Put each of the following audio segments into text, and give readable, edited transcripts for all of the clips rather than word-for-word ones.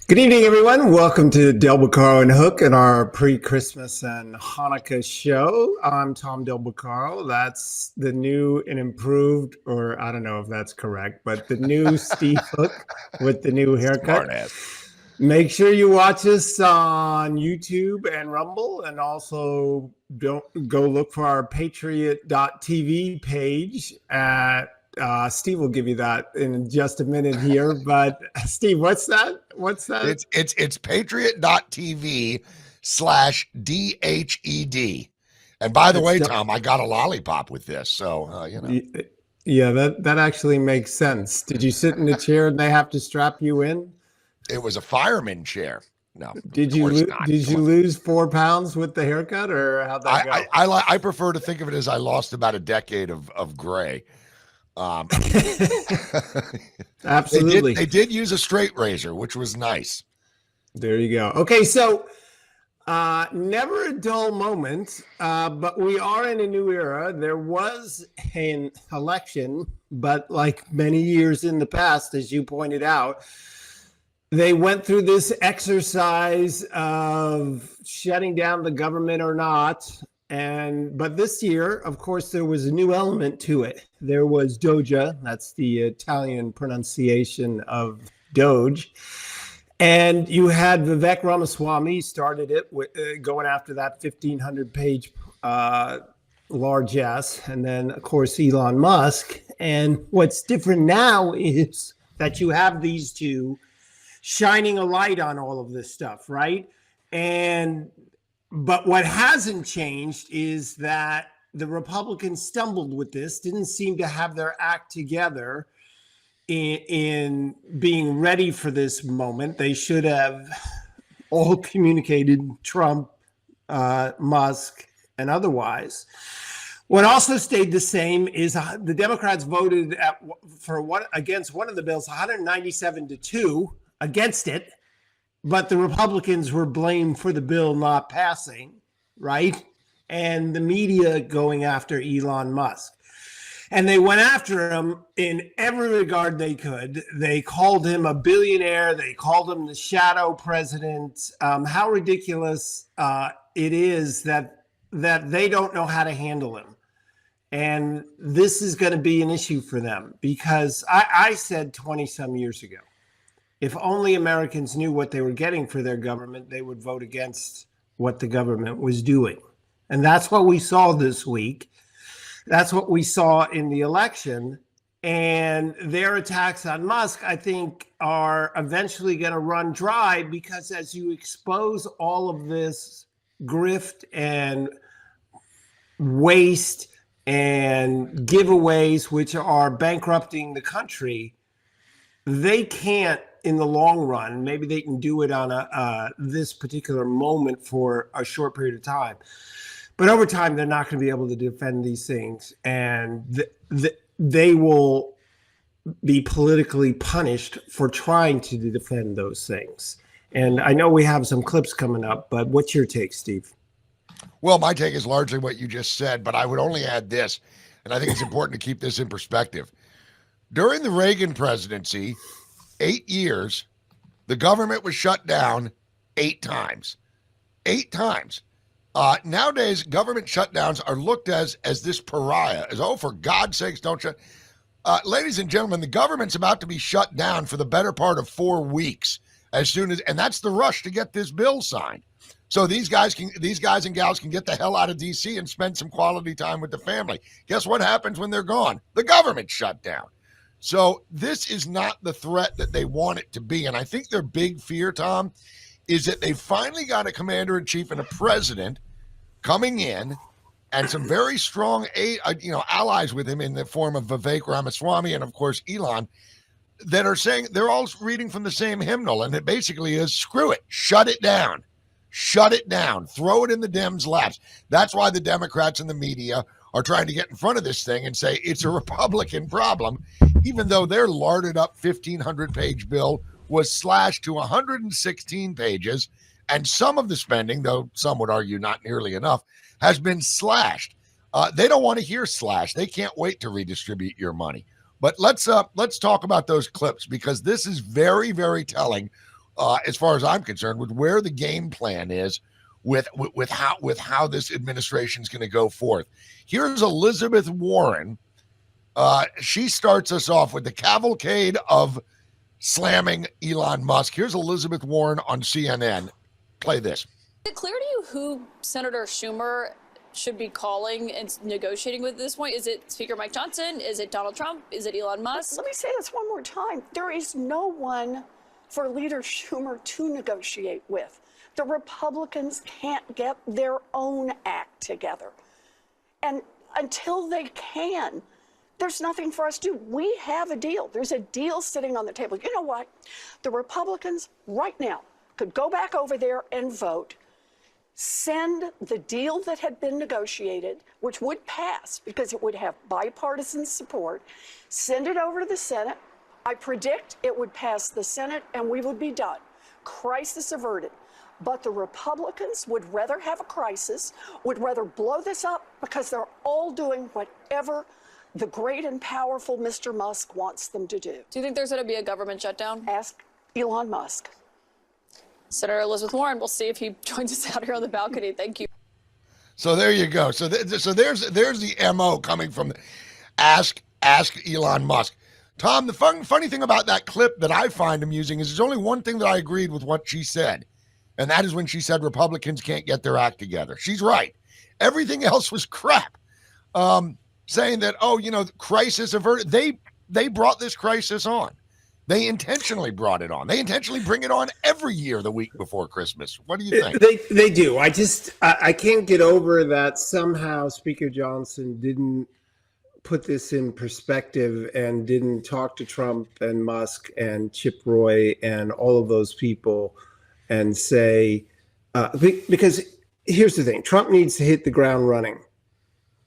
Good evening, everyone. Welcome to Beccaro and Hook and our pre-Christmas and Hanukkah show. I'm Tom Beccaro. That's the new and improved, or I don't know if that's correct, but the new Steve Hook with the new haircut. Smart ass. Make sure you watch us on YouTube and Rumble, and also don't go look for our Patriot.tv page at Steve will give you that in just a minute here. But Steve, what's that? What's that? It's patriot.tv/DHED. And by the way, Tom, I got a lollipop with this. So, Yeah, that actually makes sense. Did you sit in the chair and they have to strap you in? It was a fireman chair. No, Did you lose 4 pounds with the haircut, or how'd that go? I prefer to think of it as I lost about a decade of gray. Absolutely. They did use a straight razor, which was nice. There you go. Okay, so never a dull moment, but we are in a new era. There was an election, but like many years in the past, as you pointed out, they went through this exercise of shutting down the government or not. But this year, of course, there was a new element to it. There was Doja, that's the Italian pronunciation of Doge. And you had Vivek Ramaswamy started it with, going after that 1,500-page largesse. And then, of course, Elon Musk. And what's different now is that you have these two shining a light on all of this stuff, right? But what hasn't changed is that the Republicans stumbled with this, didn't seem to have their act together in being ready for this moment. They should have all communicated, Trump, Musk, and otherwise. What also stayed the same is the Democrats voted against one of the bills, 197-2 against it. But the Republicans were blamed for the bill not passing, right? And the media going after Elon Musk. And they went after him in every regard they could. They called him a billionaire. They called him the shadow president. How ridiculous it is that they don't know how to handle him. And this is going to be an issue for them because I said 20-some years ago, if only Americans knew what they were getting for their government, they would vote against what the government was doing. And that's what we saw this week. That's what we saw in the election. And their attacks on Musk, I think, are eventually going to run dry because as you expose all of this grift and waste and giveaways, which are bankrupting the country, they can't, in the long run, maybe they can do it on this particular moment for a short period of time. But over time, they're not going to be able to defend these things. And they will be politically punished for trying to defend those things. And I know we have some clips coming up, but what's your take, Steve? Well, my take is largely what you just said, but I would only add this, and I think it's important to keep this in perspective. During the Reagan presidency, 8 years, the government was shut down 8 times. 8 times. Nowadays, government shutdowns are looked as this pariah, as, oh, for God's sakes, don't shut. Ladies and gentlemen, the government's about to be shut down for the better part of 4 weeks, and that's the rush to get this bill signed. So these guys and gals can get the hell out of D.C. and spend some quality time with the family. Guess what happens when they're gone? The government's shut down. So this is not the threat that they want it to be. And I think their big fear, Tom, is that they finally got a commander-in-chief and a president coming in and some very strong allies with him in the form of Vivek Ramaswamy and, of course, Elon, that are saying they're all reading from the same hymnal. And it basically is, screw it, shut it down. Shut it down. Throw it in the Dems' laps. That's why the Democrats and the media are trying to get in front of this thing and say it's a Republican problem, even though their larded up 1,500-page bill was slashed to 116 pages, and some of the spending, though some would argue not nearly enough, has been slashed. They don't want to hear slash. They can't wait to redistribute your money. But let's talk about those clips, because this is very, very telling as far as I'm concerned, with where the game plan is with how this administration is going to go forth. Here's Elizabeth Warren. She starts us off with the cavalcade of slamming Elon Musk. Here's Elizabeth Warren on CNN. Play this. Is it clear to you who Senator Schumer should be calling and negotiating with at this point? Is it Speaker Mike Johnson? Is it Donald Trump? Is it Elon Musk? Let me say this one more time. There is no one for Leader Schumer to negotiate with. The Republicans can't get their own act together. And until they can, there's nothing for us to do. We have a deal. There's a deal sitting on the table. You know what? The Republicans right now could go back over there and vote, send the deal that had been negotiated, which would pass because it would have bipartisan support, send it over to the Senate. I predict it would pass the Senate and we would be done. Crisis averted. But the Republicans would rather have a crisis, would rather blow this up because they're all doing whatever the great and powerful Mr. Musk wants them to do. Do you think there's going to be a government shutdown? Ask Elon Musk. Senator Elizabeth Warren, we'll see if he joins us out here on the balcony. Thank you. So there you go. So there's the MO coming from ask Elon Musk. Tom, the funny thing about that clip that I find amusing is there's only one thing that I agreed with what she said, and that is when she said Republicans can't get their act together. She's right. Everything else was crap. Saying that, crisis averted. They brought this crisis on. They intentionally brought it on. They intentionally bring it on every year the week before Christmas. What do you think? They do. I can't get over that somehow Speaker Johnson didn't put this in perspective and didn't talk to Trump and Musk and Chip Roy and all of those people and say, because here's the thing, Trump needs to hit the ground running.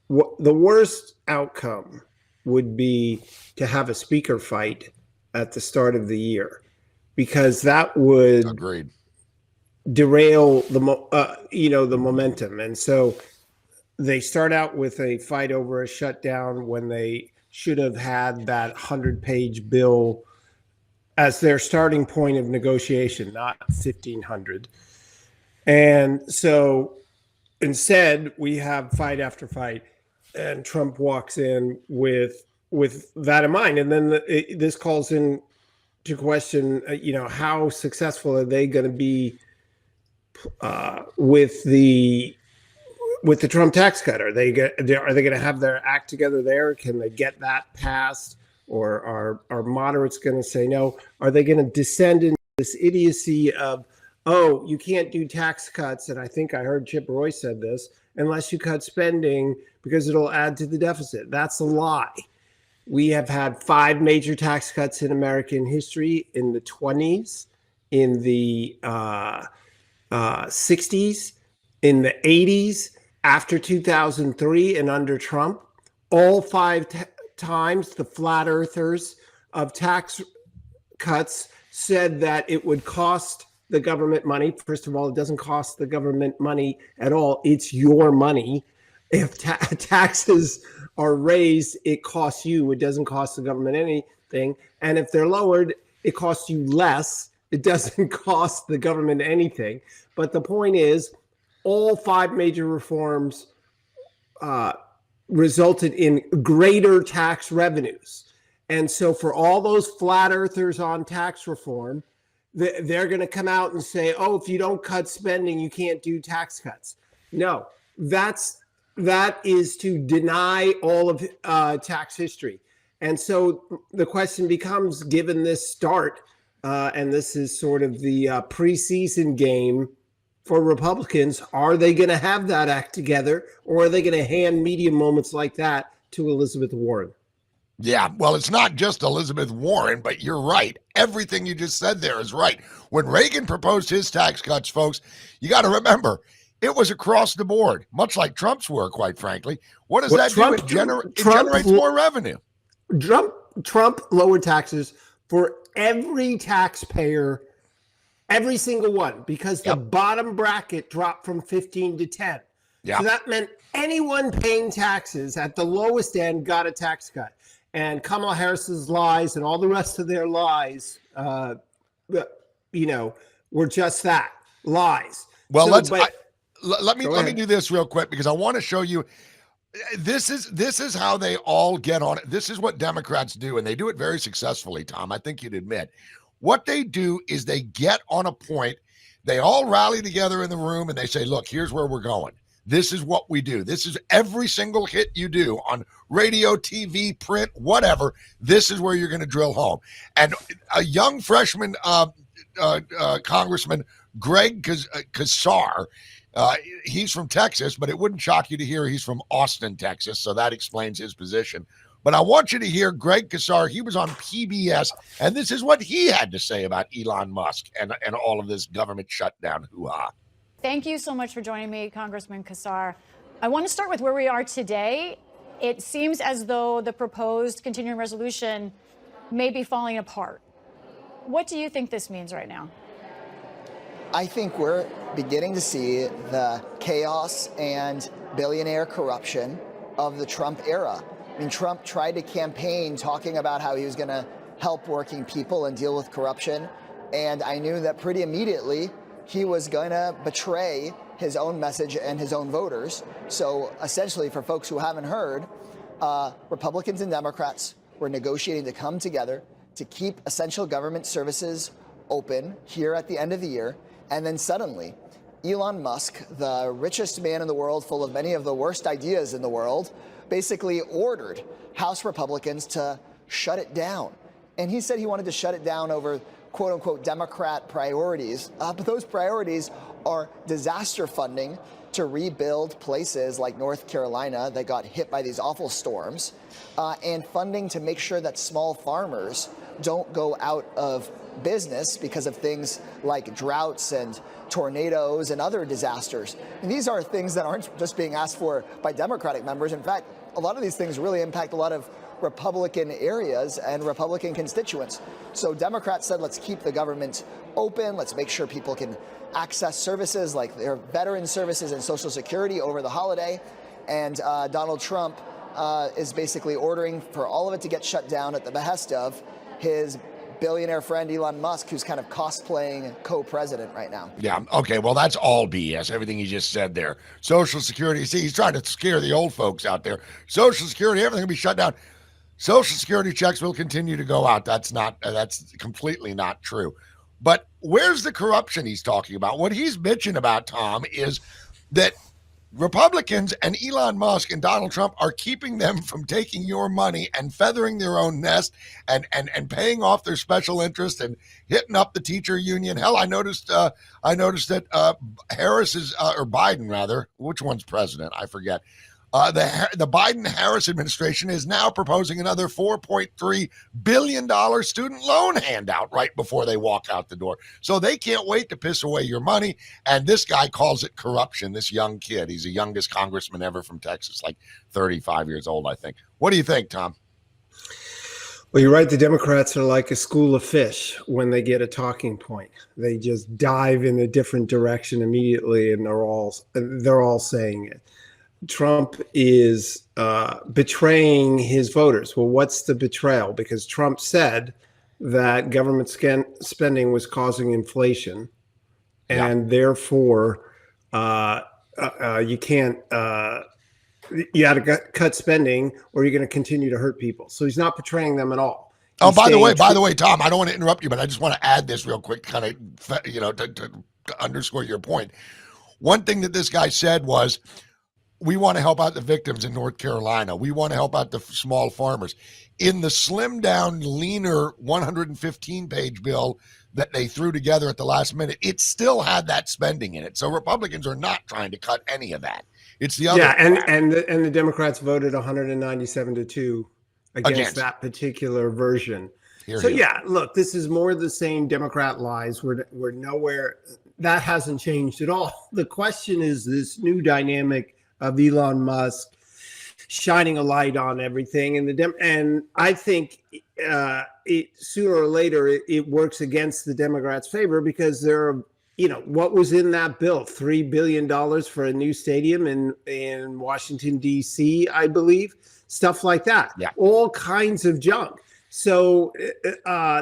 The worst outcome would be to have a speaker fight at the start of the year, because that would Agreed. derail the momentum. And so they start out with a fight over a shutdown when they should have had that 100-page bill as their starting point of negotiation, not 1,500. And so instead, we have fight after fight, and Trump walks in with that in mind. And then this calls in to question, how successful are they going to be with the Trump tax cut? Are they going to have their act together there? Can they get that passed? Or are moderates going to say no? Are they going to descend into this idiocy of, oh, you can't do tax cuts, and I think I heard Chip Roy said this, unless you cut spending because it'll add to the deficit? That's a lie. We have had 5 major tax cuts in American history in the 20s, in the 60s, in the 80s, after 2003, and under Trump. All 5 times the flat earthers of tax cuts said that it would cost the government money. First of all, it doesn't cost the government money at all. It's your money. If taxes are raised, it costs you. It doesn't cost the government anything. And if they're lowered, it costs you less. It doesn't cost the government anything. But the point is, all 5 major reforms resulted in greater tax revenues. And so for all those flat earthers on tax reform, they're going to come out and say, oh, if you don't cut spending, you can't do tax cuts. No, that is to deny all of tax history. And so the question becomes, given this start, and this is sort of the preseason game for Republicans, are they going to have that act together, or are they going to hand media moments like that to Elizabeth Warren? Yeah, well, it's not just Elizabeth Warren, but you're right. Everything you just said there is right. When Reagan proposed his tax cuts, folks, you got to remember, it was across the board, much like Trump's were, quite frankly. What does that do? It generates more revenue. Trump lowered taxes for every taxpayer, every single one, because the bottom bracket dropped from 15 to 10. Yep. So that meant anyone paying taxes at the lowest end got a tax cut. And Kamala Harris's lies and all the rest of their lies, were just that, lies. Well, let me do this real quick because I want to show you. This is how they all get on it. This is what Democrats do, and they do it very successfully, Tom. I think you'd admit. What they do is they get on a point. They all rally together in the room and they say, look, here's where we're going. This is what we do. This is every single hit you do on radio, TV, print, whatever. This is where you're going to drill home. And a young freshman Congressman, Greg Casar, he's from Texas, but it wouldn't shock you to hear he's from Austin, Texas. So that explains his position. But I want you to hear Greg Casar. He was on PBS, and this is what he had to say about Elon Musk and all of this government shutdown hoo-ha. Thank you so much for joining me, Congressman Casar. I want to start with where we are today. It seems as though the proposed continuing resolution may be falling apart. What do you think this means right now? I think we're beginning to see the chaos and billionaire corruption of the Trump era. I mean, Trump tried to campaign talking about how he was going to help working people and deal with corruption. And I knew that pretty immediately he was going to betray his own message and his own voters. So essentially, for folks who haven't heard, Republicans and Democrats were negotiating to come together to keep essential government services open here at the end of the year. And then suddenly, Elon Musk, the richest man in the world, full of many of the worst ideas in the world, basically ordered House Republicans to shut it down. And he said he wanted to shut it down over quote unquote Democrat priorities. But those priorities are disaster funding to rebuild places like North Carolina that got hit by these awful storms, and funding to make sure that small farmers don't go out of business because of things like droughts and tornadoes and other disasters. And these are things that aren't just being asked for by Democratic members. In fact, a lot of these things really impact a lot of Republican areas and Republican constituents. So Democrats said, let's keep the government open. Let's make sure people can access services like their veteran services and Social Security over the holiday. And Donald Trump is basically ordering for all of it to get shut down at the behest of his billionaire friend Elon Musk, who's kind of cosplaying co-president right now. Yeah, okay, well, that's all BS, everything he just said there. Social Security, see, he's trying to scare the old folks out there. Social Security, everything will be shut down. Social Security checks will continue to go out. That's completely not true. But where's the corruption he's talking about? What he's bitching about, Tom, is that Republicans and Elon Musk and Donald Trump are keeping them from taking your money and feathering their own nest and paying off their special interest and hitting up the teacher union. Hell, I noticed that Harris is or Biden rather, which one's president? I forget. The Biden-Harris administration is now proposing another $4.3 billion student loan handout right before they walk out the door. So they can't wait to piss away your money. And this guy calls it corruption, this young kid. He's the youngest congressman ever from Texas, like 35 years old, I think. What do you think, Tom? Well, you're right. The Democrats are like a school of fish when they get a talking point. They just dive in a different direction immediately, and they're all saying it. Trump is betraying his voters. Well, what's the betrayal? Because Trump said that government spending was causing inflation, and therefore you can't. You got to cut spending, or you're going to continue to hurt people. So he's not betraying them at all. Oh, by the way, Tom, I don't want to interrupt you, but I just want to add this real quick, kind of, to underscore your point. One thing that this guy said was, we want to help out the victims in North Carolina. We want to help out the small farmers. In the slimmed down, leaner 115-page bill that they threw together at the last minute, it still had that spending in it. So Republicans are not trying to cut any of that. It's the other. Yeah, and the Democrats voted 197-2 against that particular version. Look, this is more of the same Democrat lies. We're nowhere. That hasn't changed at all. The question is this new dynamic of Elon Musk shining a light on everything, and I think sooner or later it works against the Democrats' favor, because there are, what was in that bill, $3 billion for a new stadium in Washington D.C., I believe, stuff like that, all kinds of junk. So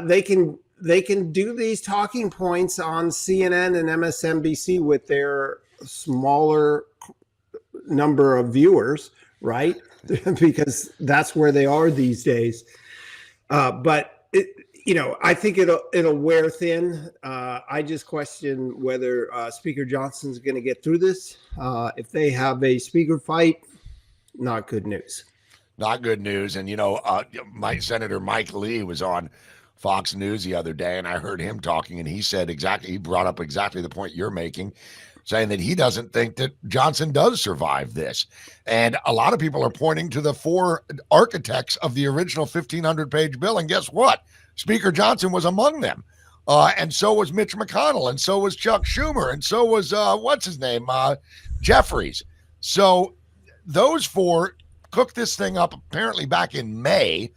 they can they can do these talking points on CNN and MSNBC with their smaller number of viewers, right? Because that's where they are these days. But I think it'll wear thin. I just question whether Speaker Johnson's going to get through this. If they have a speaker fight, not good news. Not good news. And, Senator Mike Lee was on Fox News the other day, and I heard him talking, and he brought up exactly the point you're making, saying that he doesn't think that Johnson does survive this. And a lot of people are pointing to the 4 architects of the original 1,500-page bill, and guess what? Speaker Johnson was among them. And so was Mitch McConnell, and so was Chuck Schumer, and so was, Jeffries. So those 4 cooked this thing up apparently back in May.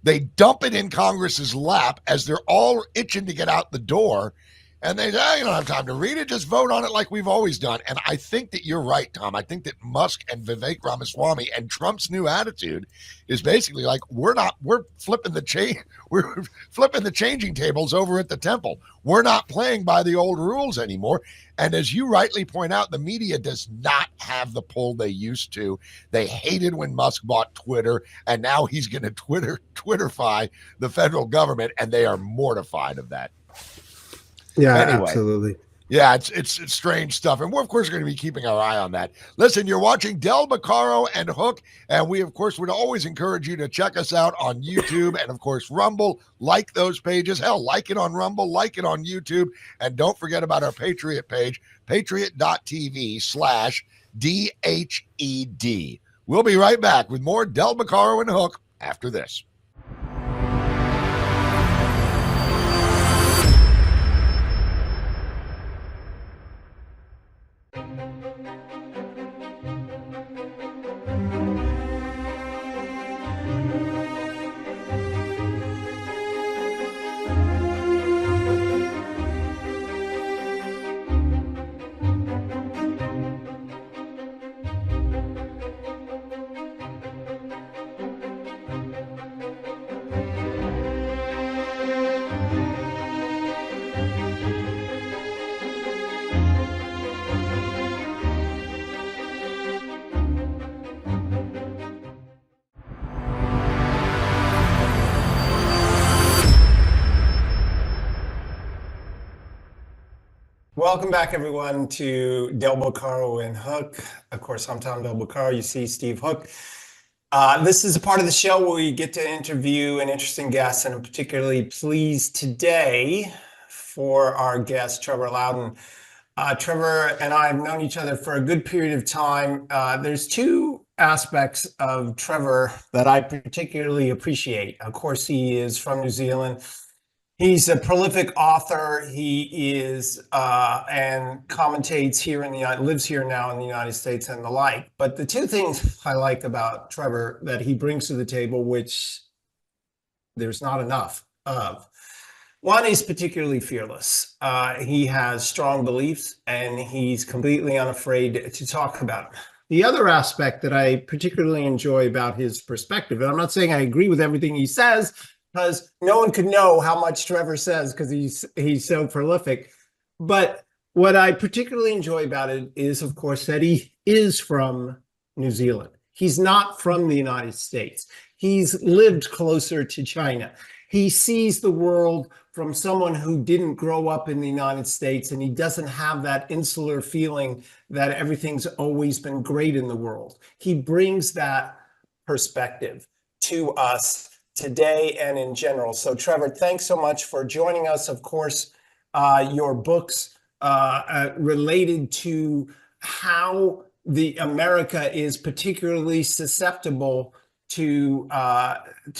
They dump it in Congress's lap as they're all itching to get out the door. And they say, you don't have time to read it. Just vote on it like we've always done. And I think that you're right, Tom. I think that Musk and Vivek Ramaswamy and Trump's new attitude is basically like, we're flipping the changing tables over at the temple. We're not playing by the old rules anymore. And as you rightly point out, the media does not have the pull they used to. They hated when Musk bought Twitter, and now he's going to Twitterfy the federal government, and they are mortified of that. Yeah, anyway, absolutely. Yeah, it's strange stuff. And we're, of course, going to be keeping our eye on that. Listen, you're watching Del Beccaro and Hook, and we, of course, would always encourage you to check us out on YouTube and, of course, Rumble. Like those pages. Hell, like it on Rumble, like it on YouTube. And don't forget about our Patriot page, patriot.tv/DHED. We'll be right back with more Del Beccaro and Hook after this. Welcome back, everyone, to Del Beccaro and Hook. Of course, I'm Tom Del Beccaro. You see Steve Hook. This is a part of the show where we get to interview an interesting guest, and I'm particularly pleased today for our guest, Trevor Loudon. Trevor and I have known each other for a good period of time. There's 2 aspects of Trevor that I particularly appreciate. Of course, he is from New Zealand. He's a prolific author. He is and commentates here lives here now in the United States and the like. But the 2 things I like about Trevor that he brings to the table, which there's not enough of. One, he's particularly fearless. He has strong beliefs, and he's completely unafraid to talk about them. The other aspect that I particularly enjoy about his perspective, and I'm not saying I agree with everything he says, because no one could know how much Trevor says because he's so prolific. But what I particularly enjoy about it is, of course, that he is from New Zealand. He's not from the United States. He's lived closer to China. He sees the world from someone who didn't grow up in the United States, and he doesn't have that insular feeling that everything's always been great in the world. He brings that perspective to us today and in general. So Trevor, thanks so much for joining us. Of course, your books related to how the America is particularly susceptible to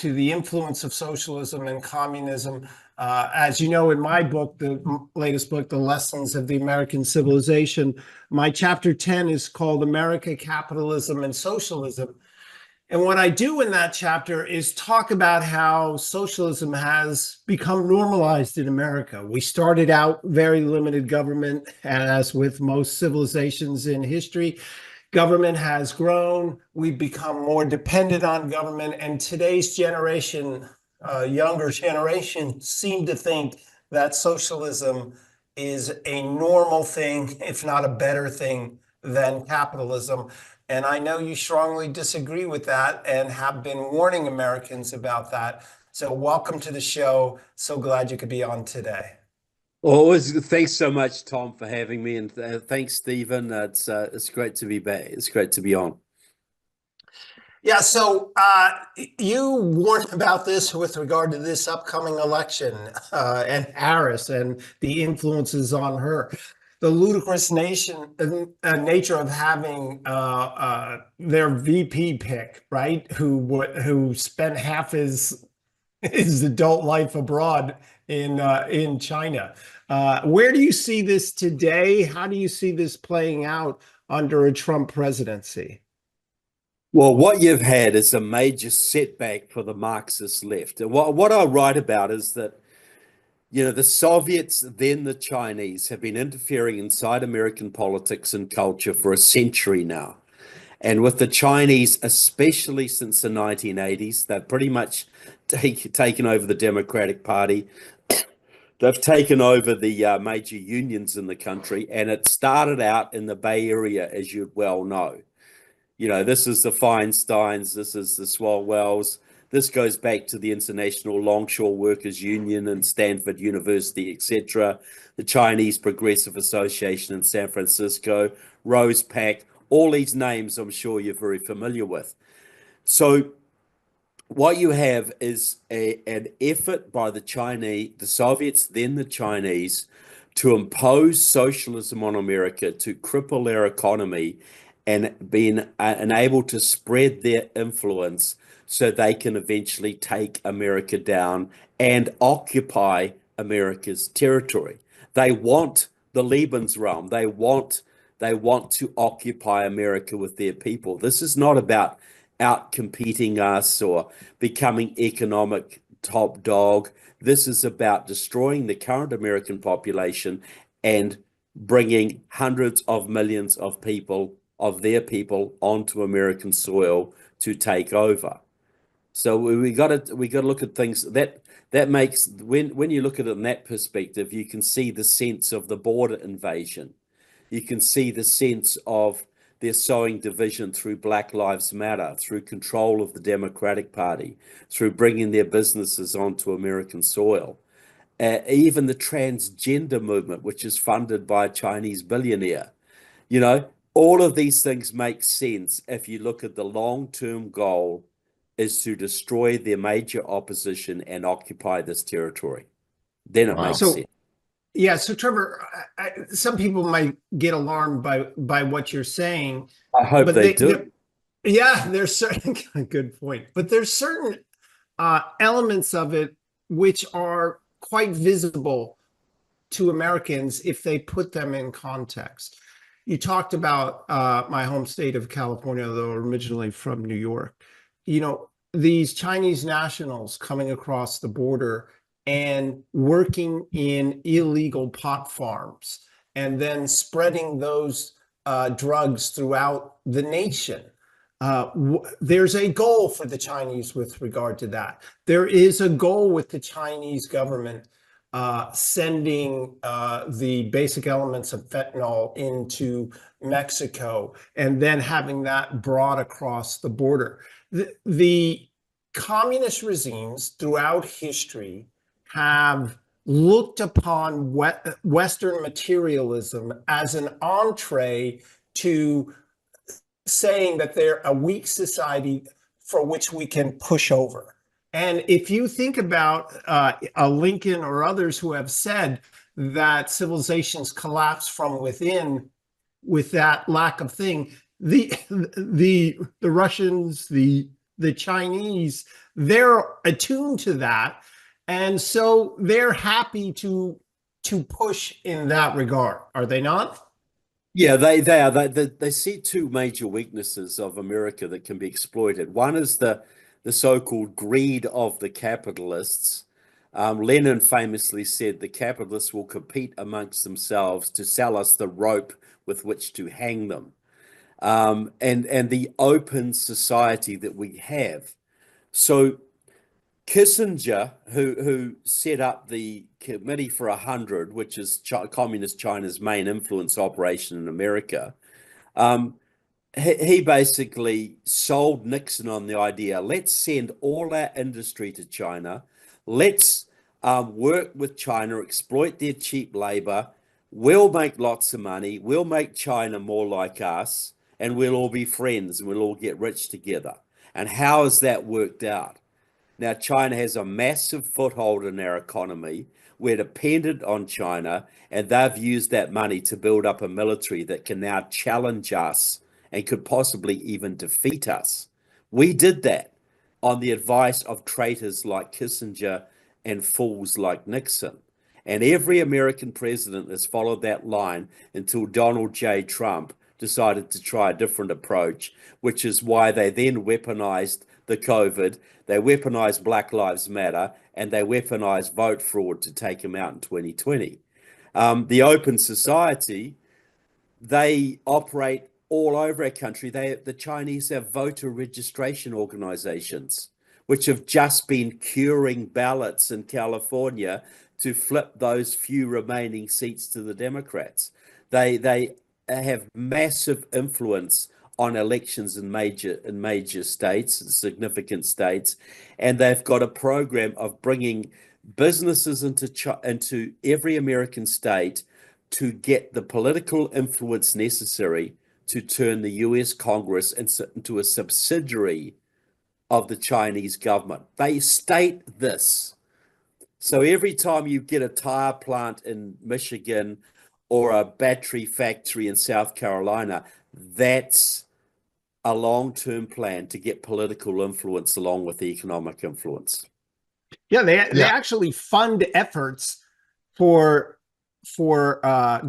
the influence of socialism and communism. As you know, in my book, the latest book, The Lessons of the American Civilization, my chapter 10 is called America, Capitalism, and Socialism. And what I do in that chapter is talk about how socialism has become normalized in America. We started out very limited government, as with most civilizations in history. Government has grown. We've become more dependent on government. And today's generation younger generation seem to think that socialism is a normal thing, if not a better thing than capitalism. And I know you strongly disagree with that and have been warning Americans about that. So welcome to the show. So glad you could be on today. Always, thanks so much, Tom, for having me, and thanks, Stephen. It's great to be back. It's great to be on. Yeah, so you warned about this with regard to this upcoming election and Harris and the influences on her. The ludicrous nature of having their VP pick, right? Who spent half his adult life abroad in China. Where do you see this today? How do you see this playing out under a Trump presidency? Well, what you've had is a major setback for the Marxist left. And what I write about is that, the Soviets, then the Chinese, have been interfering inside American politics and culture for a century now. And with the Chinese, especially since the 1980s, they've pretty much taken over the Democratic Party. They've taken over the major unions in the country, and it started out in the Bay Area, as you well know. This is the Feinsteins, this is the Swalwells. This goes back to the International Longshore Workers Union and Stanford University, etc. The Chinese Progressive Association in San Francisco, Rosepac, all these names I'm sure you're very familiar with. So what you have is an effort by the Soviets, then the Chinese, to impose socialism on America, to cripple their economy, and being unable to spread their influence so they can eventually take America down and occupy America's territory. They want the Lebensraum. They want to occupy America with their people. This is not about out-competing us or becoming economic top dog. This is about destroying the current American population and bringing hundreds of millions of their people onto American soil to take over. So we got to look at things that makes, when you look at it in that perspective, you can see the sense of the border invasion. You can see the sense of they're sowing division through Black Lives Matter, through control of the Democratic Party, through bringing their businesses onto American soil. Even the transgender movement, which is funded by a Chinese billionaire. All of these things make sense if you look at the long-term goal is to destroy their major opposition and occupy this territory. Then it makes sense. Yeah, so Trevor, some people might get alarmed by what you're saying. I hope they do. Yeah, there's certain good point, but there's certain elements of it which are quite visible to Americans if they put them in context. You talked about my home state of California, though originally from New York. These Chinese nationals coming across the border and working in illegal pot farms and then spreading those drugs throughout the nation. There's a goal for the Chinese with regard to that. There is a goal with the Chinese government sending the basic elements of fentanyl into Mexico and then having that brought across the border. The communist regimes throughout history have looked upon Western materialism as an entree to saying that they're a weak society for which we can push over. And if you think about a Lincoln or others who have said that civilizations collapse from within with that lack of thing, the Russians, the Chinese, they're attuned to that. And so they're happy to push in that regard, are they not? Yeah, they are. They see two major weaknesses of America that can be exploited. One is the so-called greed of the capitalists. Lenin famously said the capitalists will compete amongst themselves to sell us the rope with which to hang them. And the open society that we have. So Kissinger, who set up the Committee for 100, which is Communist China's main influence operation in America, he basically sold Nixon on the idea, let's send all our industry to China, let's work with China, exploit their cheap labor, we'll make lots of money, we'll make China more like us, and we'll all be friends and we'll all get rich together. And how has that worked out? Now, China has a massive foothold in our economy. We're dependent on China, and they've used that money to build up a military that can now challenge us and could possibly even defeat us. We did that on the advice of traitors like Kissinger and fools like Nixon. And every American president has followed that line until Donald J. Trump decided to try a different approach, which is why they then weaponized the COVID, they weaponized Black Lives Matter, and they weaponized vote fraud to take him out in 2020. The Open Society, they operate all over our country. The Chinese have voter registration organizations, which have just been curing ballots in California to flip those few remaining seats to the Democrats. They have massive influence on elections in major states, significant states, and they've got a program of bringing businesses into every American state to get the political influence necessary to turn the US Congress into a subsidiary of the Chinese government. They state this. So every time you get a tire plant in Michigan or a battery factory in South Carolina, that's a long-term plan to get political influence along with economic influence. Yeah, they actually fund efforts for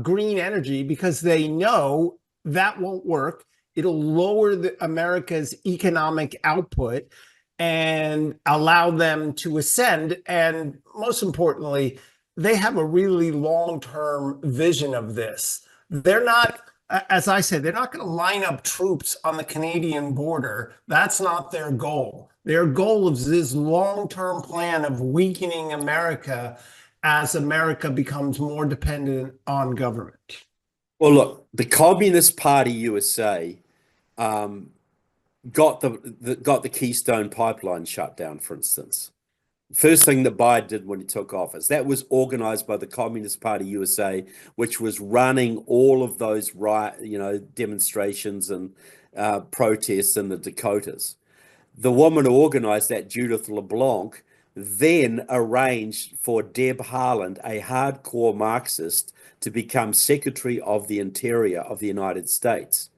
green energy because they know that won't work. It'll lower America's economic output and allow them to ascend. And most importantly, they have a really long-term vision of this. They're not, as I said, they're not going to line up troops on the Canadian border. That's not their goal. Their goal is this long-term plan of weakening America as America becomes more dependent on government. Well, look, the Communist Party USA got the Keystone Pipeline shut down, for instance. First thing that Biden did when he took office, that was organized by the Communist Party USA, which was running all of those demonstrations and protests in the Dakotas. The woman who organized that, Judith LeBlanc, then arranged for Deb Haaland, a hardcore Marxist, to become Secretary of the Interior of the United States.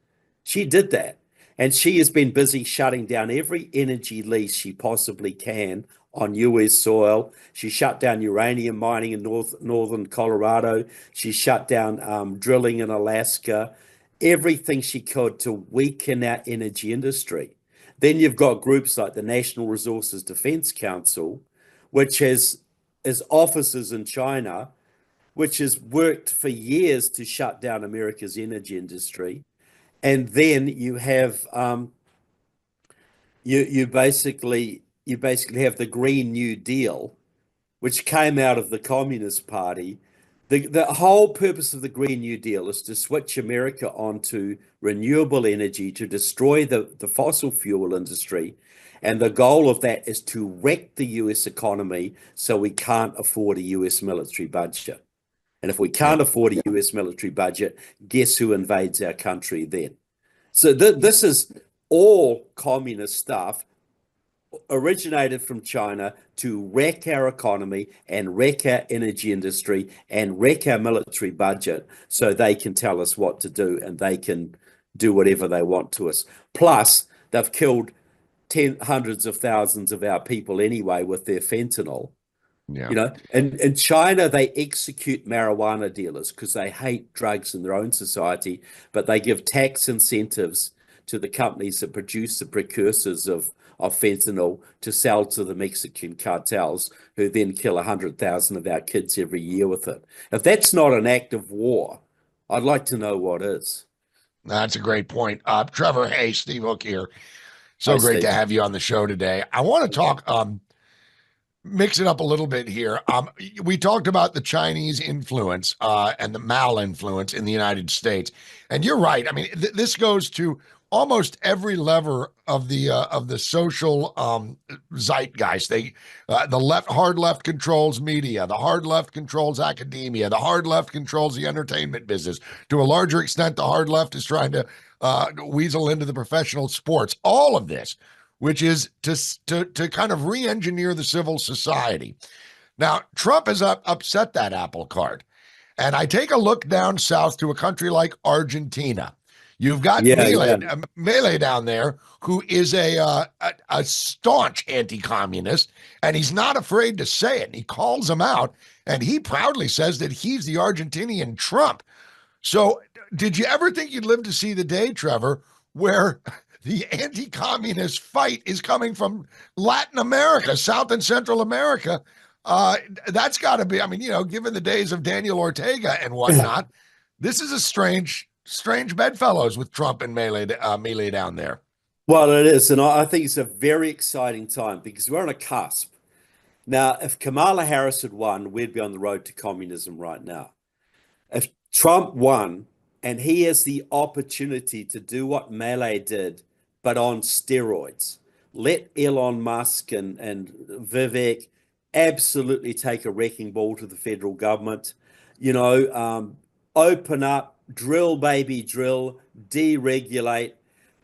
She did that. And she has been busy shutting down every energy lease she possibly can on US soil. She shut down uranium mining in northern Colorado. She shut down drilling in Alaska, everything she could to weaken our energy industry. Then you've got groups like the National Resources Defense Council, which has offices in China, which has worked for years to shut down America's energy industry. And then you have you basically have the Green New Deal, which came out of the Communist Party. The whole purpose of the Green New Deal is to switch America onto renewable energy, to destroy the fossil fuel industry. And the goal of that is to wreck the US economy so we can't afford a US military budget. And if we can't afford a US military budget, guess who invades our country then? So this is all communist stuff originated from China to wreck our economy and wreck our energy industry and wreck our military budget so they can tell us what to do and they can do whatever they want to us. Plus, they've killed hundreds of thousands of our people anyway with their fentanyl. Yeah. You know, and in China, they execute marijuana dealers because they hate drugs in their own society, but they give tax incentives to the companies that produce the precursors of fentanyl to sell to the Mexican cartels, who then kill 100,000 of our kids every year with it. If that's not an act of war, I'd like to know what is. That's a great point. Trevor, hey, Steve Hook here. So Hi, great Steve. to have you on the show today. I want to talk mix it up a little bit here. We talked about the Chinese influence and the malinfluence in the United States, and you're right. I mean, this goes to almost every lever of the social zeitgeist. The hard left controls media, the hard left controls academia, the hard left controls the entertainment business. To a larger extent, the hard left is trying to weasel into the professional sports. All of this, which is to kind of re-engineer the civil society. Now, Trump has upset that apple cart. And I take a look down south to a country like Argentina. You've got Milei down there, who is a staunch anti-communist, and he's not afraid to say it. He calls them out, and he proudly says that he's the Argentinian Trump. So did you ever think you'd live to see the day, Trevor, where the anti-communist fight is coming from Latin America, South and Central America? That's got to be, I mean, given the days of Daniel Ortega and whatnot, this is a strange bedfellows with Trump and Milei down there. Well, it is. And I think it's a very exciting time because we're on a cusp. Now, if Kamala Harris had won, we'd be on the road to communism right now. If Trump won, and he has the opportunity to do what Milei did, but on steroids. Let Elon Musk and Vivek absolutely take a wrecking ball to the federal government. Open up, drill, baby, drill, deregulate.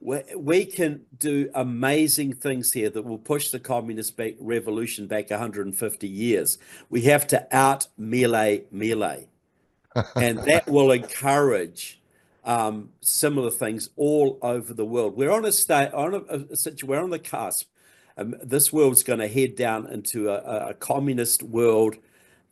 We can do amazing things here that will push the communist revolution back 150 years. We have to out Milei. And that will encourage similar things all over the world. We're on we're on the cusp. This world's going to head down into a communist world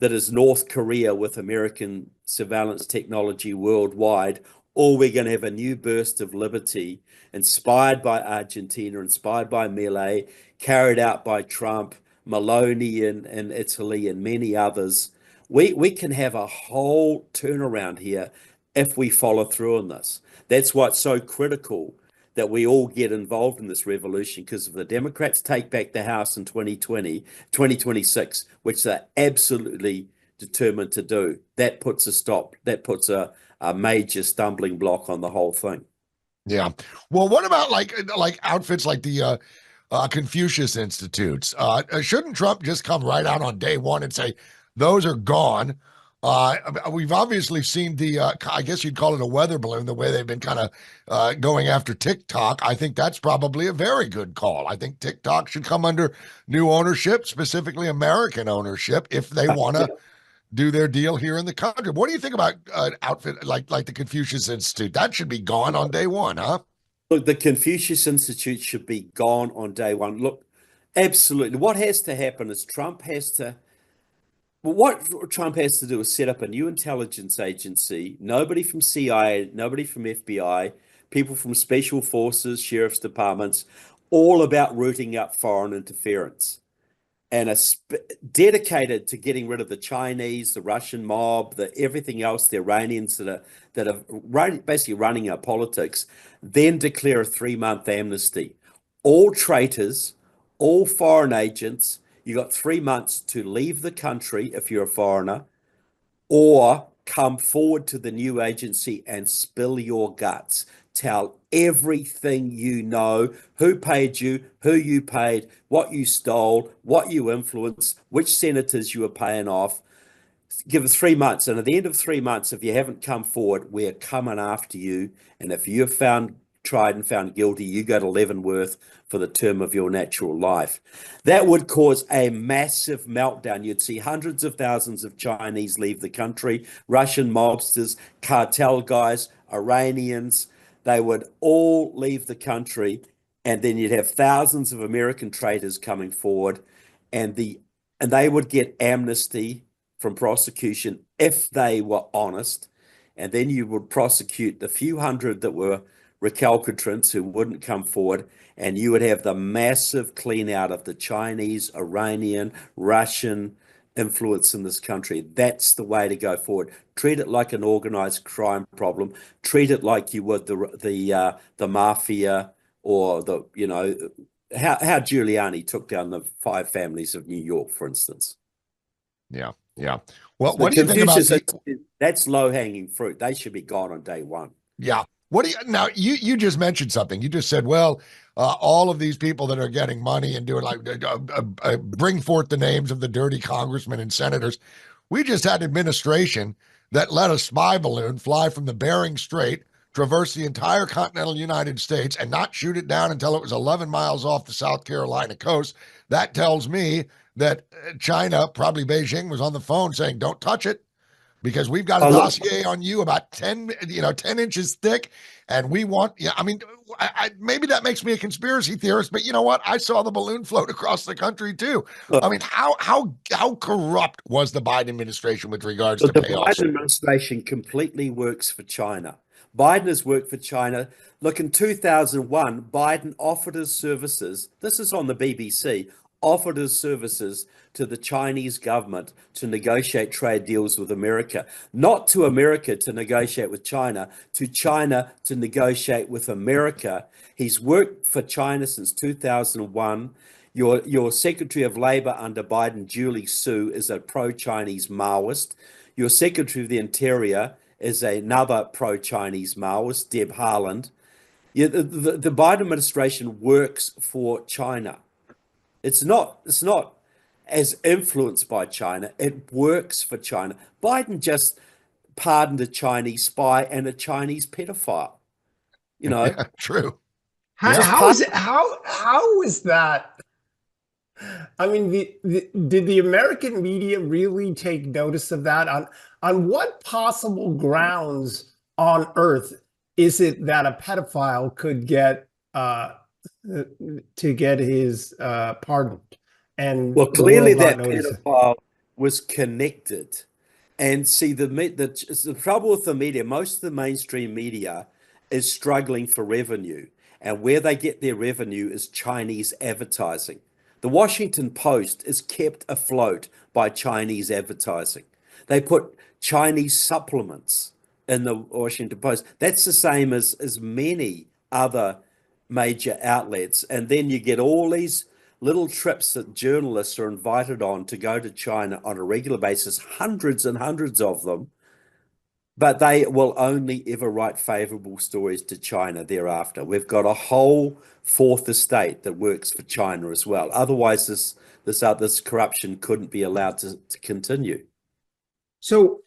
that is North Korea with American surveillance technology worldwide, or we're going to have a new burst of liberty inspired by Argentina, inspired by Milei, carried out by Trump, Maloney in Italy, and many others. We can have a whole turnaround here if we follow through on this. That's why it's so critical that we all get involved in this revolution, because if the Democrats take back the House in 2026, which they're absolutely determined to do, that puts a stop. That puts a major stumbling block on the whole thing. Yeah. Well, what about like outfits like the Confucius Institutes? Shouldn't Trump just come right out on day one and say, those are gone? We've obviously seen I guess you'd call it a weather balloon, the way they've been kind of going after TikTok. I think that's probably a very good call. I think TikTok should come under new ownership, specifically American ownership, if they want to do their deal here in the country. What do you think about an outfit like the Confucius Institute? That should be gone on day one, huh? Look, the Confucius Institute should be gone on day one. Look, absolutely. What has to happen is Trump has to do is set up a new intelligence agency. Nobody from CIA, nobody from FBI, people from special forces, sheriff's departments, all about rooting out foreign interference, and dedicated to getting rid of the Chinese, the Russian mob, everything else, the Iranians that are basically running our politics. Then declare a 3-month amnesty. All traitors, all foreign agents. You got 3 months to leave the country if you're a foreigner, or come forward to the new agency and spill your guts. Tell everything you know, who paid you, who you paid, what you stole, what you influenced, which senators you were paying off. Give us 3 months. And at the end of 3 months, if you haven't come forward, we're coming after you. And if you're tried and found guilty, you go to Leavenworth for the term of your natural life. That would cause a massive meltdown. You'd see hundreds of thousands of Chinese leave the country, Russian mobsters, cartel guys, Iranians. They would all leave the country, and then you'd have thousands of American traitors coming forward, and they would get amnesty from prosecution if they were honest, and then you would prosecute the few hundred that were recalcitrants who wouldn't come forward, and you would have the massive clean out of the Chinese, Iranian, Russian influence in this country. That's the way to go forward. Treat it like an organized crime problem. Treat it like you would the mafia or how Giuliani took down the 5 families of New York, for instance. Yeah. Yeah. Well, The what do you think about Confucius, that's low-hanging fruit. They should be gone on day one. yeah. What do you now? You just mentioned something. You just said, well, all of these people that are getting money and doing like bring forth the names of the dirty congressmen and senators. We just had administration that let a spy balloon fly from the Bering Strait, traverse the entire continental United States, and not shoot it down until it was 11 miles off the South Carolina coast. That tells me that China, probably Beijing, was on the phone saying, "Don't touch it." Because we've got a dossier on you about 10 inches thick, and we want, I mean, maybe that makes me a conspiracy theorist, but you know what? I saw the balloon float across the country too. I mean, how corrupt was the Biden administration with regards to The payoffs? Biden administration completely works for China. Biden has worked for China. Look, in 2001, Biden offered his services, this is on the BBC, offered his services to the Chinese government to negotiate trade deals with America. Not to America to negotiate with China, to China to negotiate with America. He's worked for China since 2001. Your Secretary of Labor under Biden, Julie Su, is a pro-Chinese Maoist. Your Secretary of the Interior is another pro-Chinese Maoist, Deb Haaland. Yeah, the Biden administration works for China. It's not as influenced by China. It works for China. Biden just pardoned a Chinese spy and a Chinese pedophile. You know, Yeah, true. How is it? How is that? I mean, did the American media really take notice of that? On what possible grounds on earth is it that a pedophile could get to get his pardoned? And well, the clearly world not that notice it? pedophile was connected. And see, the trouble with the media, most of the mainstream media is struggling for revenue. And where they get their revenue is Chinese advertising. The Washington Post is kept afloat by Chinese advertising. They put Chinese supplements in the Washington Post. That's the same as many other major outlets. And then you get all these little trips that journalists are invited on to go to China on a regular basis, hundreds and hundreds of them, but they will only ever write favorable stories to China thereafter. We've got a whole fourth estate that works for China as well. Otherwise, this corruption couldn't be allowed to continue. So,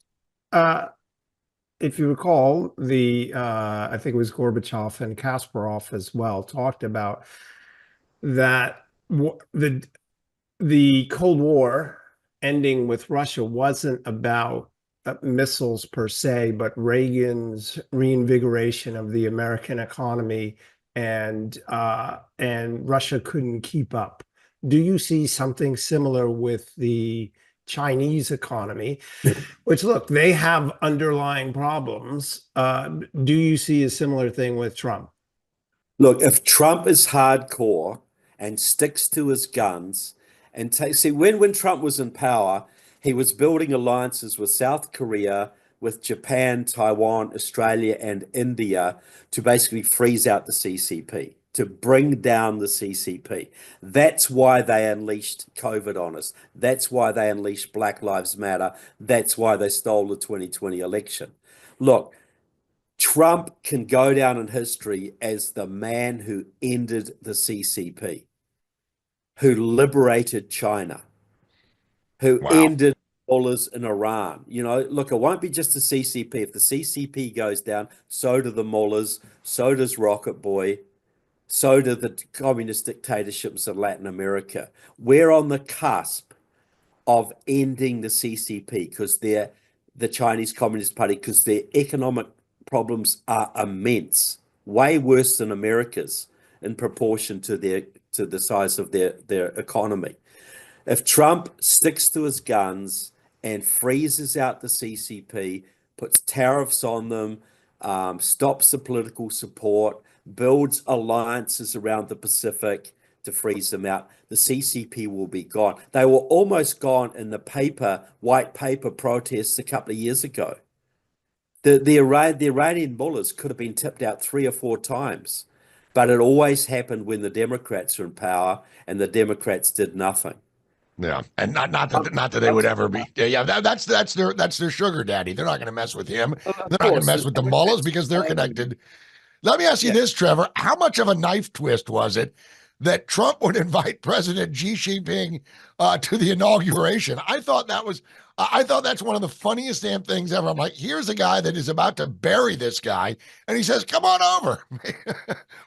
if you recall, I think it was Gorbachev and Kasparov as well talked about that the Cold War ending with Russia wasn't about missiles per se, but Reagan's reinvigoration of the American economy, and Russia couldn't keep up. Do you see something similar with the Chinese economy, which, look, they have underlying problems? Do you see a similar thing with Trump? Look, if Trump is hardcore and sticks to his guns and see, when Trump was in power, he was building alliances with South Korea, with Japan, Taiwan, Australia, and India to basically freeze out the CCP, to bring down the CCP. That's why they unleashed COVID on us. That's why they unleashed Black Lives Matter. That's why they stole the 2020 election. Look, Trump can go down in history as the man who ended the CCP, who liberated China, who ended mullahs in Iran. You know, look, it won't be just the CCP. If the CCP goes down, so do the mullahs, so does Rocket Boy, so do the communist dictatorships in Latin America. We're on the cusp of ending the CCP because they're the Chinese Communist Party, because their economic problems are immense, way worse than America's in proportion to the size of their economy. If Trump sticks to his guns and freezes out the CCP, puts tariffs on them, stops the political support, builds alliances around the Pacific to freeze them out, the CCP will be gone. They were almost gone in the white paper protests a couple of years ago. The Iranian mullahs could have been tipped out 3 or 4 times. But it always happened when the Democrats were in power, and the Democrats did nothing. Yeah, and not that they would ever be. Yeah, that's their sugar daddy. They're not going to mess with him. Of They're not going to course, mess the with the mullahs Democrats because they're are connected. Let me ask you Yeah. this, Trevor. How much of a knife twist was it that Trump would invite President Xi Jinping to the inauguration? I thought that's one of the funniest damn things ever. I'm like, here's a guy that is about to bury this guy, and he says, "Come on over."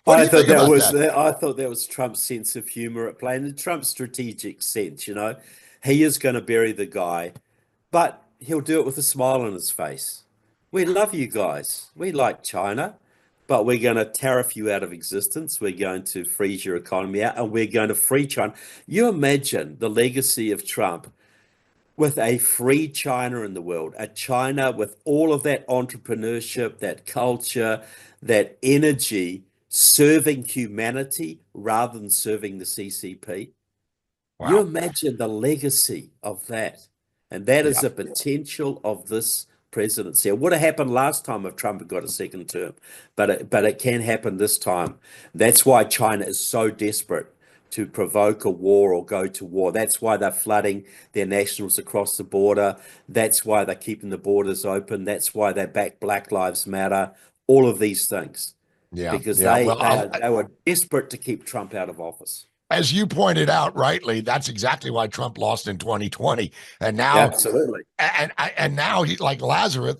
What do you think about that? I thought that was Trump's sense of humor at play, and Trump's strategic sense. He is going to bury the guy, but he'll do it with a smile on his face. We love you guys. We like China, but we're going to tariff you out of existence. We're going to freeze your economy out, and we're going to free China. You imagine the legacy of Trump with a free China in the world, a China with all of that entrepreneurship, that culture, that energy, serving humanity rather than serving the CCP. Wow. You imagine the legacy of that. And that is Yeah. the potential of this presidency. It would have happened last time if Trump had got a second term, but it can happen this time. That's why China is so desperate to provoke a war or go to war. That's why they're flooding their nationals across the border. That's why they're keeping the borders open. That's why they back Black Lives Matter. All of these things. Yeah, Because yeah. they Well, they were desperate to keep Trump out of office. as you pointed out rightly, that's exactly why Trump lost in 2020, and Yeah, now. absolutely. And now he's like Lazarus.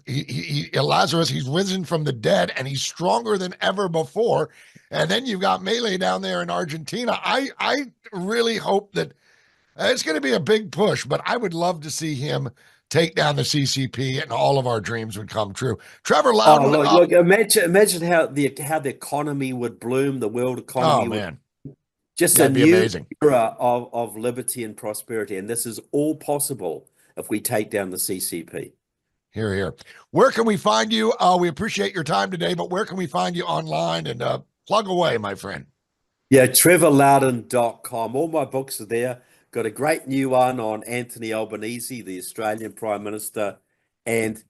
Lazarus. He's risen from the dead, and he's stronger than ever before. And then you've got Melee down there in Argentina. I really hope that it's going to be a big push, but I would love to see him take down the CCP, and all of our dreams would come true. Trevor Oh, Loudon. look! Imagine how the economy would bloom, the world economy. Oh man, Just that'd a be new amazing. era of liberty and prosperity, and this is all possible if we take down the CCP. Here, here. Where can we find you? We appreciate your time today, but where can we find you online? And plug away, my friend. Yeah, trevorloudon.com. All my books are there. Got a great new one on Anthony Albanese, the Australian Prime Minister, and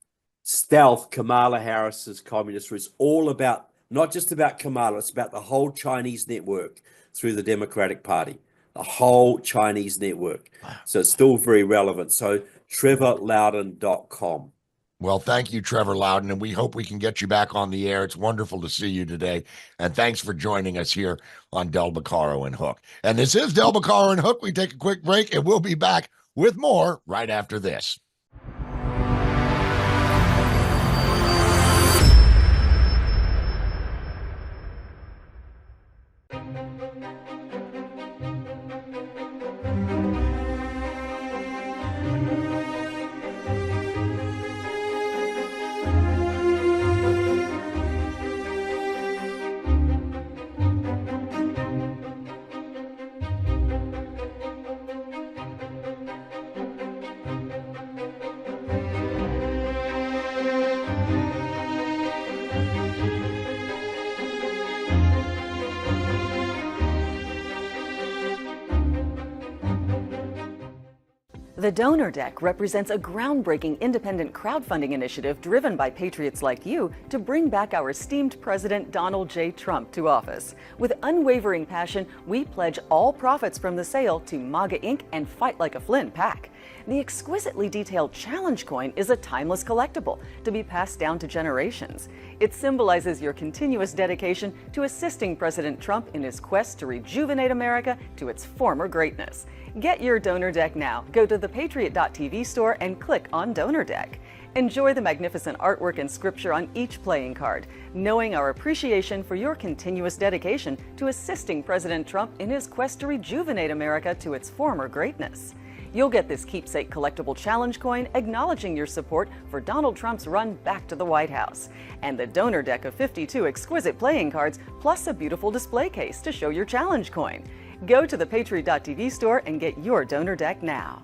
Stealth, Kamala Harris's communist roots. All about, not just about Kamala, it's about the whole Chinese network through the Democratic Party, the whole Chinese network. So it's still very relevant. So trevorloudon.com. Well, thank you, Trevor Loudon, and we hope we can get you back on the air. It's wonderful to see you today, and thanks for joining us here on Del Beccaro and Hook. And this is Del Beccaro and Hook. We take a quick break, and we'll be back with more right after this. The Donor Deck represents a groundbreaking independent crowdfunding initiative driven by patriots like you to bring back our esteemed President Donald J. Trump to office. With unwavering passion, we pledge all profits from the sale to MAGA Inc. and Fight Like a Flynn PAC. The exquisitely detailed challenge coin is a timeless collectible to be passed down to generations. It symbolizes your continuous dedication to assisting President Trump in his quest to rejuvenate America to its former greatness. Get your Donor Deck now. Go to thepatriot.tv store and click on Donor Deck. Enjoy the magnificent artwork and scripture on each playing card, knowing our appreciation for your continuous dedication to assisting President Trump in his quest to rejuvenate America to its former greatness. You'll get this keepsake collectible challenge coin acknowledging your support for Donald Trump's run back to the White House, and the Donor Deck of 52 exquisite playing cards, plus a beautiful display case to show your challenge coin. Go to thepatriot.tv store and get your Donor Deck now.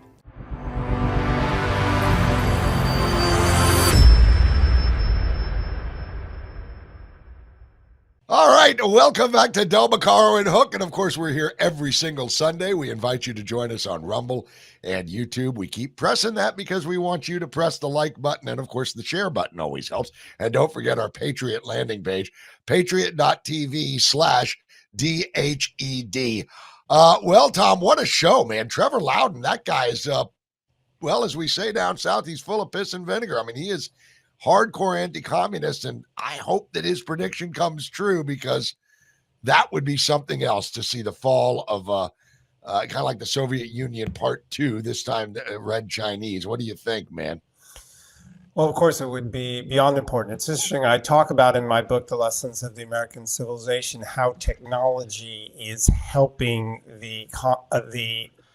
All right, welcome back to Del Beccaro and Hook. And of course, we're here every single Sunday. We invite you to join us on Rumble and YouTube. We keep pressing that because we want you to press the like button. And of course, the share button always helps. And don't forget our Patriot landing page, patriot.tv/DHED. Well, Tom, what a show, man. Trevor Loudon, that guy is, well, as we say down south, he's full of piss and vinegar. I mean, he is hardcore anti-communist, and I hope that his prediction comes true, because that would be something else to see the fall of kind of like the Soviet Union Part 2, this time the Red Chinese. What do you think, man? Well, of course, it would be beyond important. It's interesting. I talk about in my book, The Lessons of the American Civilization, how technology is helping the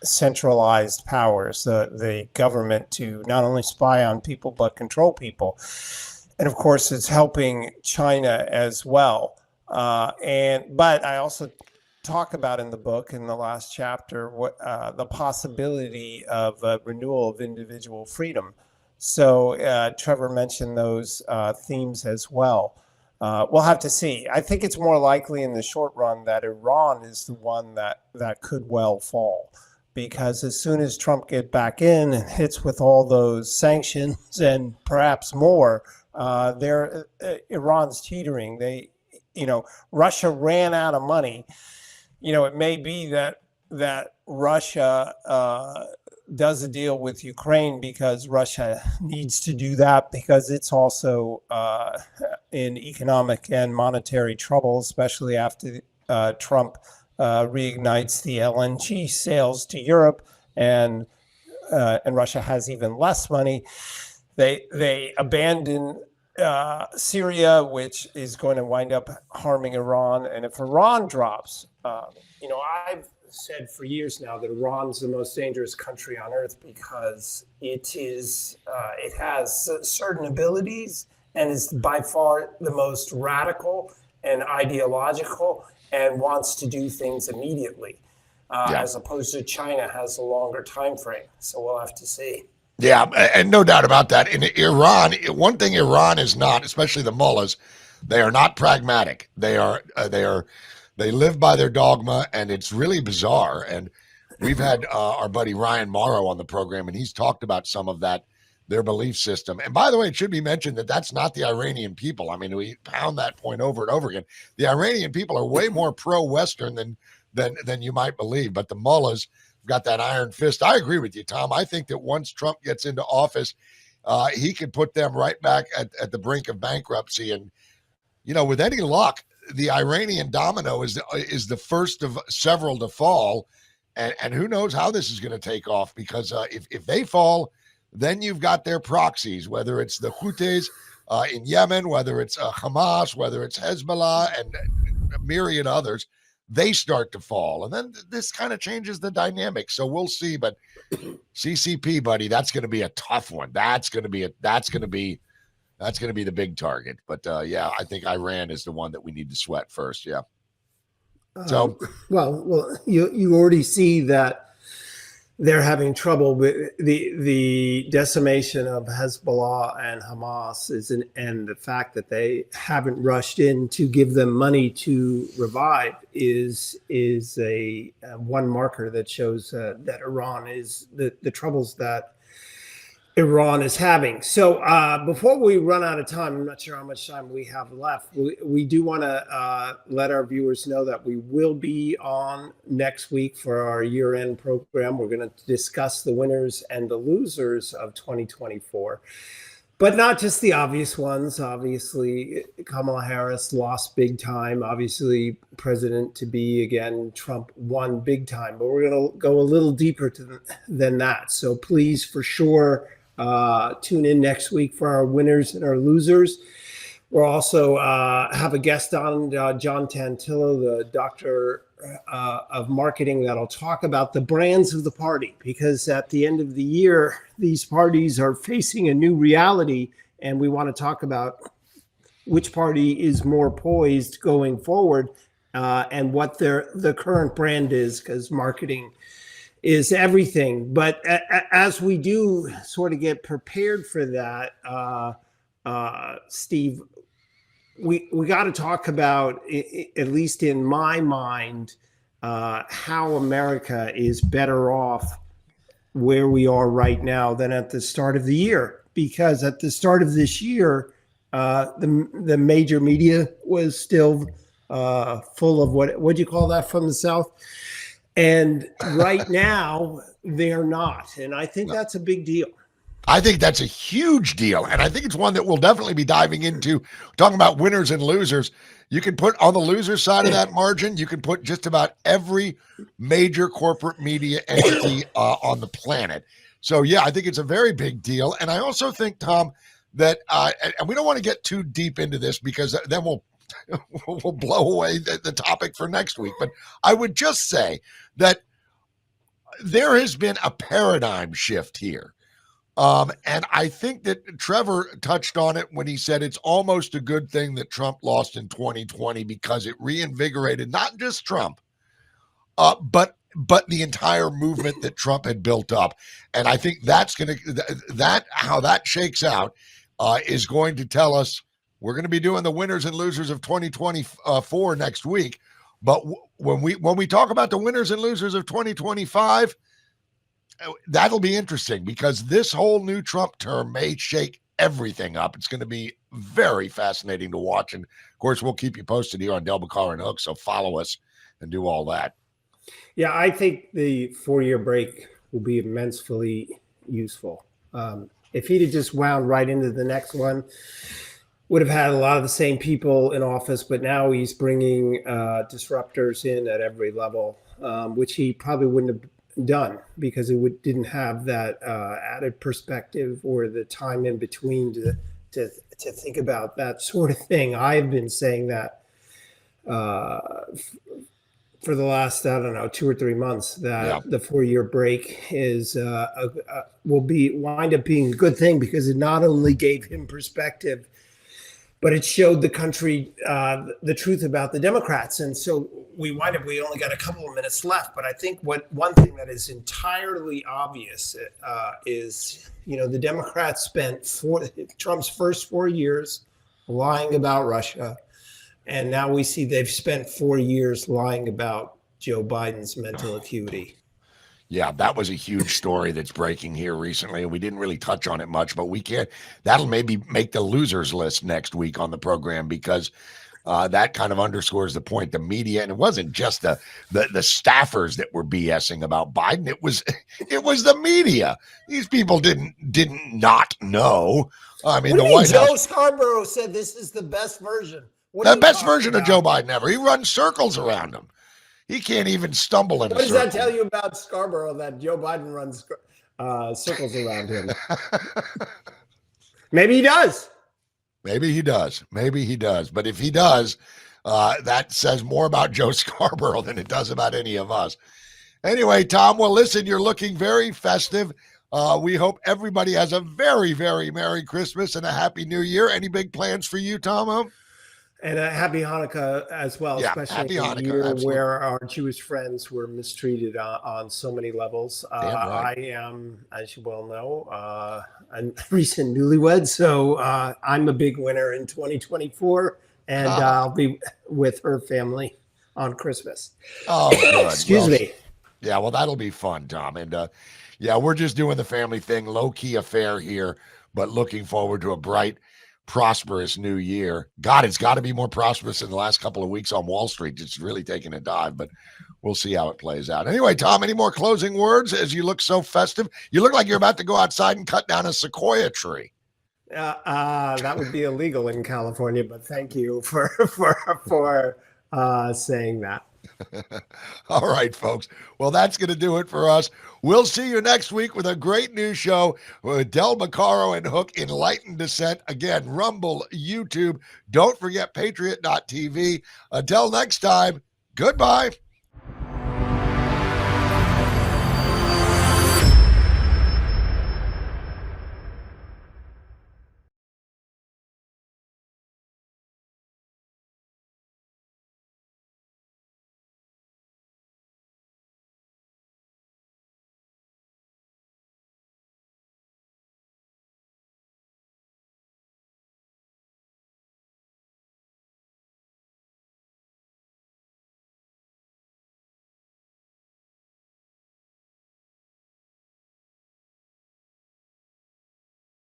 centralized powers, the government, to not only spy on people, but control people. And of course, it's helping China as well. But I also talk about in the book, in the last chapter, what the possibility of renewal of individual freedom. So Trevor mentioned those themes as well. We'll have to see. I think it's more likely in the short run that Iran is the one that could well fall, because as soon as Trump gets back in and hits with all those sanctions and perhaps more, Iran's teetering. Russia ran out of money. It may be that Russia does a deal with Ukraine because Russia needs to do that, because it's also in economic and monetary trouble, especially after Trump reignites the LNG sales to Europe, and Russia has even less money. They abandon Syria, which is going to wind up harming Iran. And if Iran drops, I've said for years now that Iran's the most dangerous country on earth, because it has certain abilities and is by far the most radical and ideological, and wants to do things immediately, as opposed to China has a longer time frame. So we'll have to see. Yeah, and no doubt about that. In Iran, one thing Iran is not, especially the mullahs, they are not pragmatic. They live by their dogma, and it's really bizarre. And we've had our buddy Ryan Morrow on the program, and he's talked about some of that, their belief system. And by the way, it should be mentioned that that's not the Iranian people. I mean, we pound that point over and over again. The Iranian people are way more pro-Western than you might believe, but the mullahs have got that iron fist. I agree with you, Tom. I think that once Trump gets into office, he could put them right back at the brink of bankruptcy. And, with any luck, the Iranian domino is the first of several to fall. And who knows how this is going to take off, because if they fall, then you've got their proxies, whether it's the Houthis in Yemen, whether it's Hamas, whether it's Hezbollah, and a myriad others, they start to fall. And then this kind of changes the dynamic. So we'll see. But CCP, buddy, that's going to be a tough one. That's going to be the big target. But I think Iran is the one that we need to sweat first. Yeah. So well, you already see that they're having trouble with the decimation of Hezbollah and Hamas and the fact that they haven't rushed in to give them money to revive is a one marker that shows that Iran is the troubles that Iran is having. So before we run out of time, I'm not sure how much time we have left. We do want to let our viewers know that we will be on next week for our year-end program. We're going to discuss the winners and the losers of 2024, but not just the obvious ones. Obviously, Kamala Harris lost big time. Obviously, president-to-be again, Trump won big time. But we're going to go a little deeper than that. So please, for sure, tune in next week for our winners and our losers. We'll also have a guest on, John Tantillo, the doctor of marketing, that'll talk about the brands of the party, because at the end of the year, these parties are facing a new reality, and we want to talk about which party is more poised going forward, and what the current brand is, because marketing is everything. But as we do sort of get prepared for that, Steve, we got to talk about, at least in my mind, how America is better off where we are right now than at the start of the year. Because at the start of this year, the major media was still full of what do you call that from the South? And right now, they're not. And I think that's a big deal. I think that's a huge deal. And I think it's one that we'll definitely be diving into, talking about winners and losers. You can put on the loser side of that margin, you can put just about every major corporate media entity on the planet. So, yeah, I think it's a very big deal. And I also think, Tom, that, and we don't want to get too deep into this because then we'll blow away the topic for next week. But I would just say that there has been a paradigm shift here. And I think that Trevor touched on it when he said it's almost a good thing that Trump lost in 2020 because it reinvigorated not just Trump, but the entire movement that Trump had built up. And I think that's going to, how that shakes out is going to tell us we're going to be doing the winners and losers of 2024 next week. But when we talk about the winners and losers of 2025, that'll be interesting because this whole new Trump term may shake everything up. It's going to be very fascinating to watch. And of course, we'll keep you posted here on Beccaro and Hook. So follow us and do all that. Yeah, I think the 4-year break will be immensely useful. If he'd have just wound right into the next one, would have had a lot of the same people in office, but now he's bringing disruptors in at every level, which he probably wouldn't have done because it didn't have that added perspective or the time in between to think about that sort of thing. I've been saying that for the last, 2 or 3 months, that the 4-year break is will wind up being a good thing because it not only gave him perspective, but it showed the country the truth about the Democrats. And so we only got a couple of minutes left, but I think one thing that is entirely obvious is, the Democrats spent Trump's first 4 years lying about Russia. And now we see they've spent 4 years lying about Joe Biden's mental acuity. Yeah, that was a huge story that's breaking here recently, and we didn't really touch on it much, but that'll maybe make the losers list next week on the program because that kind of underscores the point. The media, and it wasn't just the staffers that were BSing about Biden. It was the media. These people didn't not know. I mean, the White House. Joe Scarborough said this is the best version. The best version of Joe Biden ever. He runs circles around him. He can't even stumble in a circle. What does that tell you about Scarborough, that Joe Biden runs circles around him? Maybe he does. Maybe he does. But if he does, that says more about Joe Scarborough than it does about any of us. Anyway, Tom, well, listen, you're looking very festive. We hope everybody has a very, very Merry Christmas and a Happy New Year. Any big plans for you, Tom? And a happy Hanukkah as well, especially in a year where our Jewish friends were mistreated on so many levels. Right. I am, as you well know, a recent newlywed, so I'm a big winner in 2024, and I'll be with her family on Christmas. Oh, good. Excuse me. Yeah, well, that'll be fun, Tom. And we're just doing the family thing, low-key affair here, but looking forward to a bright, prosperous new year. God, it's got to be more prosperous in the last couple of weeks on Wall Street. It's really taken a dive, but we'll see how it plays out. Anyway, Tom, any more closing words as you look so festive? You look like you're about to go outside and cut down a sequoia tree. That would be illegal in California, but thank you for saying that. All right, folks. Well, that's going to do it for us. We'll see you next week with a great new show with Beccaro and Hook, Enlightened Dissent. Again, Rumble, YouTube. Don't forget Patriot.tv. Until next time, goodbye.